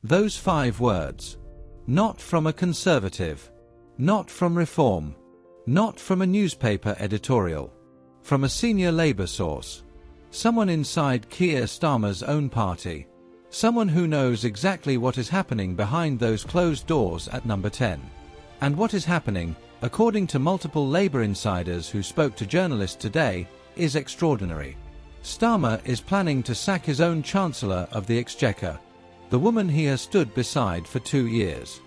Those 5 words. Not from a conservative. Not from Reform. Not from a newspaper editorial. From a senior Labour source. Someone inside Keir Starmer's own party. Someone who knows exactly what is happening behind those closed doors at number 10. And what is happening, according to multiple Labour insiders who spoke to journalists today, is extraordinary. Starmer is planning to sack his own Chancellor of the Exchequer, the woman he has stood beside for 2 years,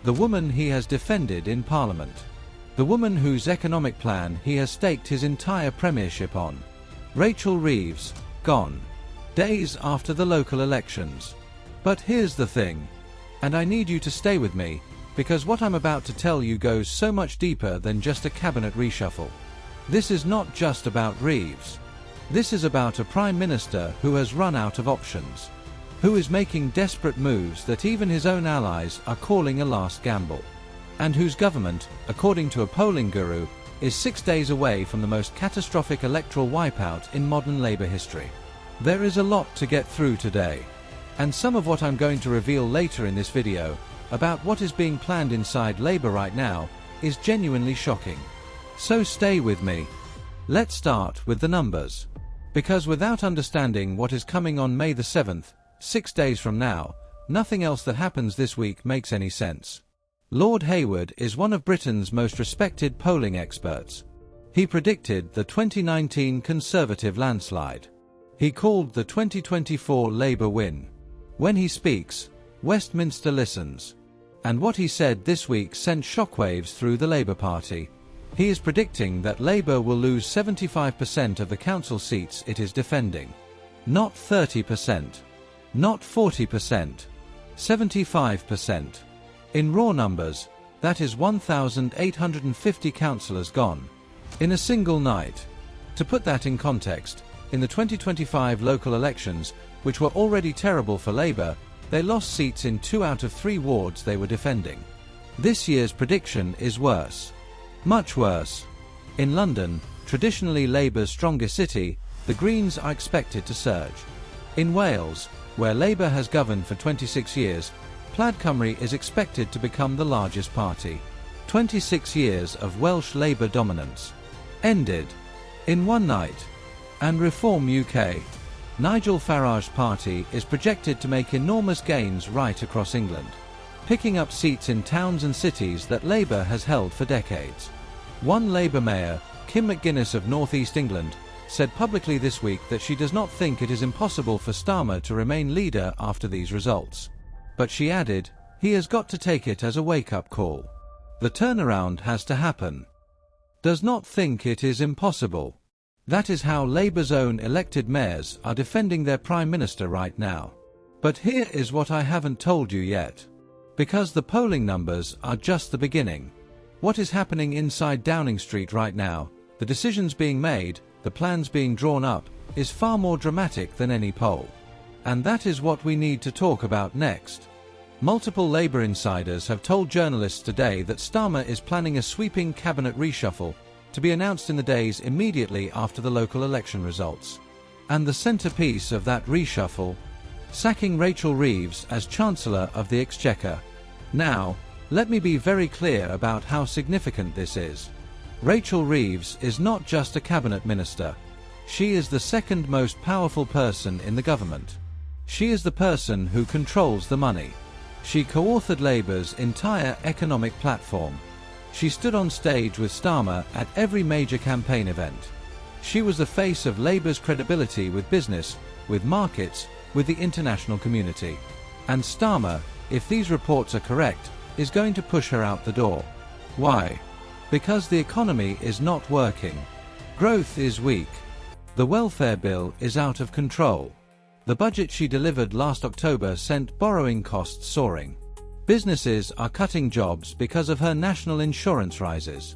the woman he has defended in Parliament, the woman whose economic plan he has staked his entire premiership on. Rachel Reeves, gone. Days after the local elections. But here's the thing. And I need you to stay with me, because what I'm about to tell you goes so much deeper than just a cabinet reshuffle. This is not just about Reeves. This is about a Prime Minister who has run out of options, who is making desperate moves that even his own allies are calling a last gamble, and whose government, according to a polling guru, is 6 days away from the most catastrophic electoral wipeout in modern Labour history. There is a lot to get through today, and some of what I'm going to reveal later in this video about what is being planned inside Labour right now is genuinely shocking. So stay with me. Let's start with the numbers. Because without understanding what is coming on May the 7th, 6 days from now, nothing else that happens this week makes any sense. Lord Hayward is one of Britain's most respected polling experts. He predicted the 2019 Conservative landslide. He called the 2024 Labour win. When he speaks, Westminster listens. And what he said this week sent shockwaves through the Labour Party. He is predicting that Labour will lose 75% of the council seats it is defending. Not 30%. Not 40%. 75%. In raw numbers, that is 1,850 councillors gone. In a single night. To put that in context, in the 2025 local elections, which were already terrible for Labour, they lost seats in 2 out of 3 wards they were defending. This year's prediction is worse. Much worse. In London, traditionally Labour's strongest city, the Greens are expected to surge. In Wales, where Labour has governed for 26 years, Plaid Cymru is expected to become the largest party. 26 years of Welsh Labour dominance. Ended. In one night. And Reform UK. Nigel Farage's party is projected to make enormous gains right across England, picking up seats in towns and cities that Labour has held for decades. One Labour mayor, Kim McGuinness of North East England, said publicly this week that she does not think it is impossible for Starmer to remain leader after these results. But she added, he has got to take it as a wake-up call. The turnaround has to happen. Does not think it is impossible. That is how Labour's own elected mayors are defending their Prime Minister right now. But here is what I haven't told you yet. Because the polling numbers are just the beginning. What is happening inside Downing Street right now, the decisions being made, the plans being drawn up, is far more dramatic than any poll. And that is what we need to talk about next. Multiple Labour insiders have told journalists today that Starmer is planning a sweeping cabinet reshuffle to be announced in the days immediately after the local election results. And the centrepiece of that reshuffle, sacking Rachel Reeves as Chancellor of the Exchequer. Now, let me be very clear about how significant this is. Rachel Reeves is not just a cabinet minister. She is the second most powerful person in the government. She is the person who controls the money. She co-authored Labour's entire economic platform. She stood on stage with Starmer at every major campaign event. She was the face of Labour's credibility with business, with markets, with the international community. And Starmer, if these reports are correct, is going to push her out the door. Why? Because the economy is not working. Growth is weak. The welfare bill is out of control. The budget she delivered last October sent borrowing costs soaring. Businesses are cutting jobs because of her national insurance rises.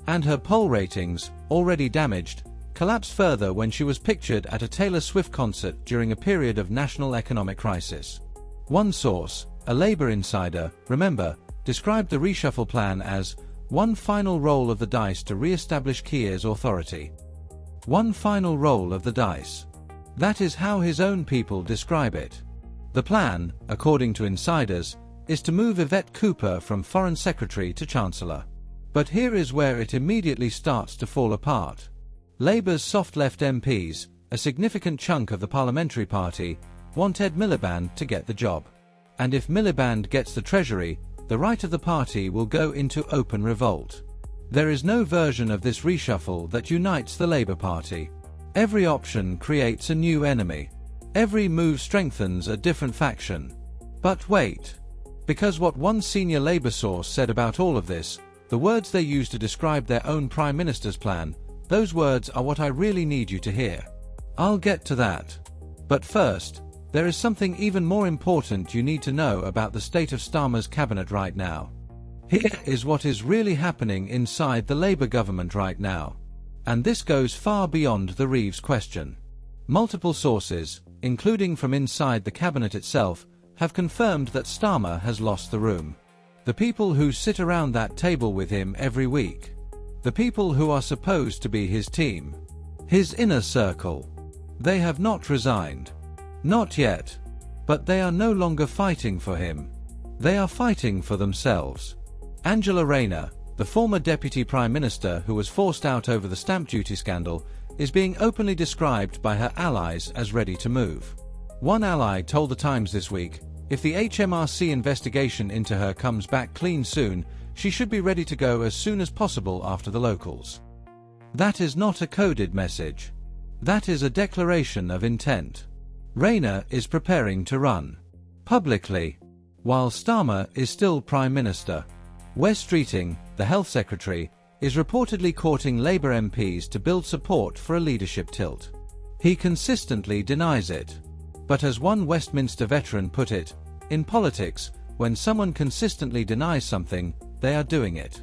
And her poll ratings, already damaged, collapsed further when she was pictured at a Taylor Swift concert during a period of national economic crisis. One source, a Labour insider, remember, described the reshuffle plan as one final roll of the dice to re-establish Keir's authority. One final roll of the dice. That is how his own people describe it. The plan, according to insiders, is to move Yvette Cooper from Foreign Secretary to Chancellor. But here is where it immediately starts to fall apart. Labour's soft-left MPs, a significant chunk of the parliamentary party, want Ed Miliband to get the job. And if Miliband gets the Treasury, the right of the party will go into open revolt. There is no version of this reshuffle that unites the Labour Party. Every option creates a new enemy. Every move strengthens a different faction. But wait. Because what one senior Labour source said about all of this, the words they used to describe their own Prime Minister's plan, those words are what I really need you to hear. I'll get to that. But first, there is something even more important you need to know about the state of Starmer's cabinet right now. Here is what is really happening inside the Labour government right now. And this goes far beyond the Reeves question. Multiple sources, including from inside the cabinet itself, have confirmed that Starmer has lost the room. The people who sit around that table with him every week. The people who are supposed to be his team. His inner circle. They have not resigned. Not yet. But they are no longer fighting for him. They are fighting for themselves. Angela Rayner, the former Deputy Prime Minister who was forced out over the stamp duty scandal, is being openly described by her allies as ready to move. One ally told The Times this week, if the HMRC investigation into her comes back clean soon, she should be ready to go as soon as possible after the locals. That is not a coded message. That is a declaration of intent. Rayner is preparing to run. Publicly. While Starmer is still Prime Minister. Wes Streeting, the Health Secretary, is reportedly courting Labour MPs to build support for a leadership tilt. He consistently denies it. But as one Westminster veteran put it, in politics, when someone consistently denies something, they are doing it.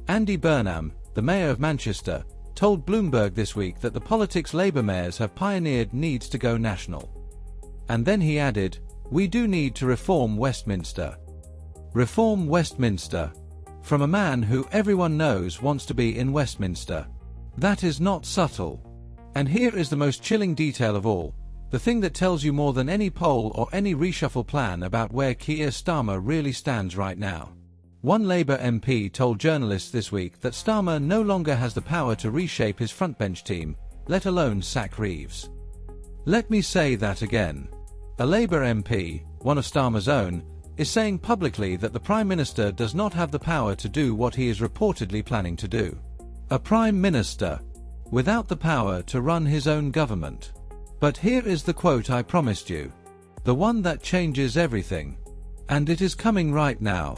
Andy Burnham, the Mayor of Manchester, told Bloomberg this week that the politics Labour mayors have pioneered needs to go national. And then he added, we do need to reform Westminster. Reform Westminster. From a man who everyone knows wants to be in Westminster. That is not subtle. And here is the most chilling detail of all, the thing that tells you more than any poll or any reshuffle plan about where Keir Starmer really stands right now. One Labour MP told journalists this week that Starmer no longer has the power to reshape his frontbench team, let alone sack Reeves. Let me say that again. A Labour MP, one of Starmer's own, is saying publicly that the Prime Minister does not have the power to do what he is reportedly planning to do. A Prime Minister, without the power to run his own government. But here is the quote I promised you. The one that changes everything. And it is coming right now.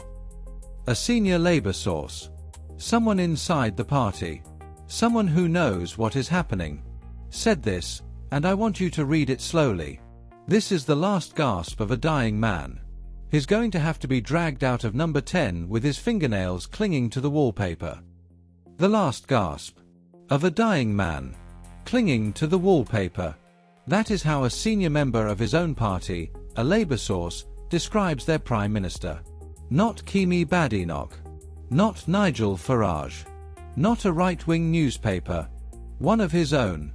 A senior Labour source. Someone inside the party. Someone who knows what is happening. Said this, and I want you to read it slowly. This is the last gasp of a dying man. He's going to have to be dragged out of number 10 with his fingernails clinging to the wallpaper. The last gasp of a dying man, clinging to the wallpaper. That is how a senior member of his own party, a Labour source, describes their Prime Minister. Not Kemi Badenoch. Not Nigel Farage. Not a right-wing newspaper. One of his own.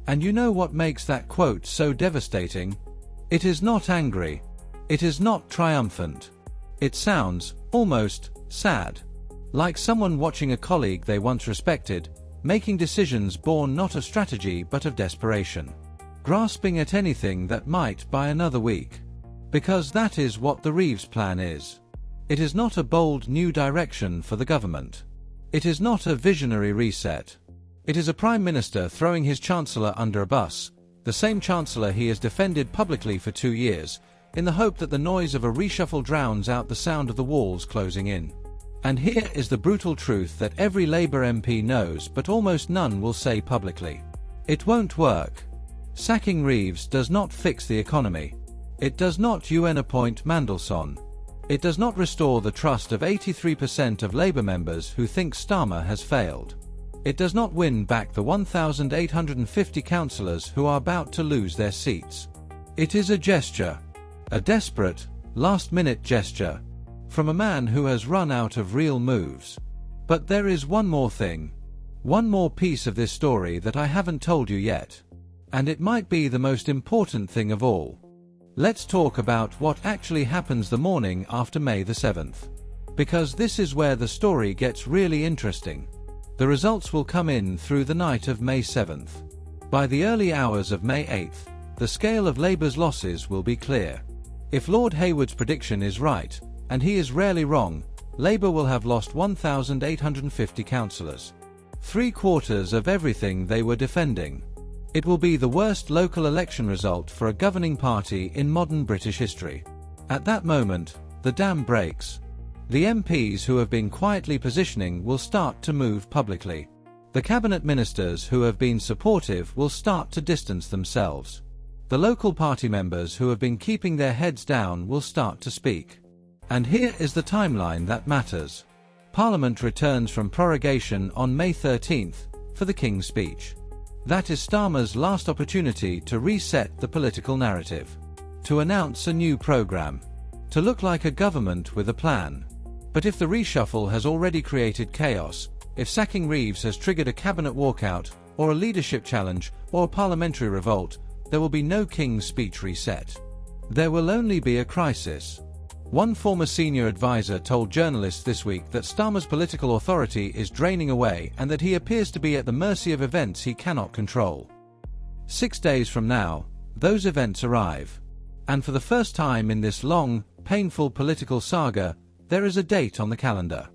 And you know what makes that quote so devastating? It is not angry. It is not triumphant. It sounds, almost, sad. Like someone watching a colleague they once respected, making decisions born not of strategy but of desperation. Grasping at anything that might buy another week. Because that is what the Reeves plan is. It is not a bold new direction for the government. It is not a visionary reset. It is a Prime Minister throwing his Chancellor under a bus, the same Chancellor he has defended publicly for 2 years, in the hope that the noise of a reshuffle drowns out the sound of the walls closing in. And here is the brutal truth that every Labour MP knows but almost none will say publicly. It won't work. Sacking Reeves does not fix the economy. It does not UN appoint Mandelson. It does not restore the trust of 83% of Labour members who think Starmer has failed. It does not win back the 1,850 councillors who are about to lose their seats. It is a gesture. A desperate, last-minute gesture. From a man who has run out of real moves. But there is one more thing. One more piece of this story that I haven't told you yet. And it might be the most important thing of all. Let's talk about what actually happens the morning after May the 7th. Because this is where the story gets really interesting. The results will come in through the night of May 7th. By the early hours of May 8th, the scale of Labour's losses will be clear. If Lord Hayward's prediction is right, and he is rarely wrong, Labour will have lost 1,850 councillors. 3/4 of everything they were defending. It will be the worst local election result for a governing party in modern British history. At that moment, the dam breaks. The MPs who have been quietly positioning will start to move publicly. The cabinet ministers who have been supportive will start to distance themselves. The local party members who have been keeping their heads down will start to speak. And here is the timeline that matters. Parliament returns from prorogation on May 13th for the King's Speech. That is Starmer's last opportunity to reset the political narrative, to announce a new programme, to look like a government with a plan. But if the reshuffle has already created chaos, if sacking Reeves has triggered a cabinet walkout, or a leadership challenge, or a parliamentary revolt, there will be no King's Speech reset. There will only be a crisis. One former senior advisor told journalists this week that Starmer's political authority is draining away and that he appears to be at the mercy of events he cannot control. 6 days from now, those events arrive. And for the first time in this long, painful political saga, there is a date on the calendar.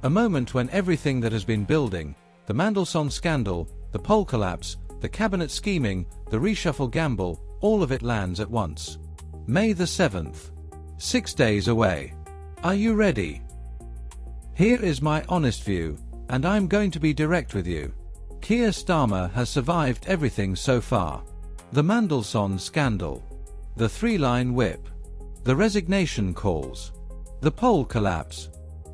A moment when everything that has been building, the Mandelson scandal, the poll collapse, the cabinet scheming, the reshuffle gamble, all of it lands at once. May the 7th. 6 days away. Are you ready? Here is my honest view, and I'm going to be direct with you. Keir Starmer has survived everything so far. The Mandelson scandal, the 3-line whip, the resignation calls, the poll collapse.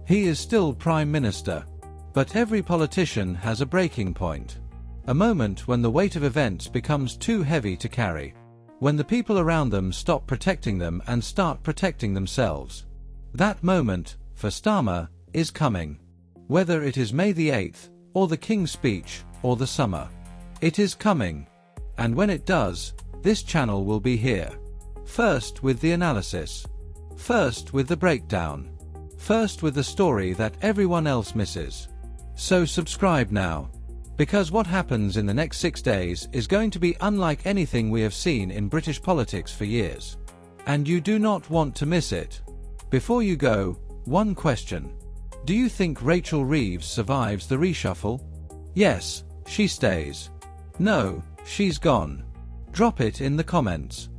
He is still Prime Minister. But every politician has a breaking point. A moment when the weight of events becomes too heavy to carry. When the people around them stop protecting them and start protecting themselves. That moment, for Starmer, is coming. Whether it is May the 8th, or the King's Speech, or the summer. It is coming. And when it does, this channel will be here. First with the analysis. First with the breakdown. First with the story that everyone else misses. So subscribe now. Because what happens in the next 6 days is going to be unlike anything we have seen in British politics for years. And you do not want to miss it. Before you go, one question. Do you think Rachel Reeves survives the reshuffle? Yes, she stays. No, she's gone. Drop it in the comments.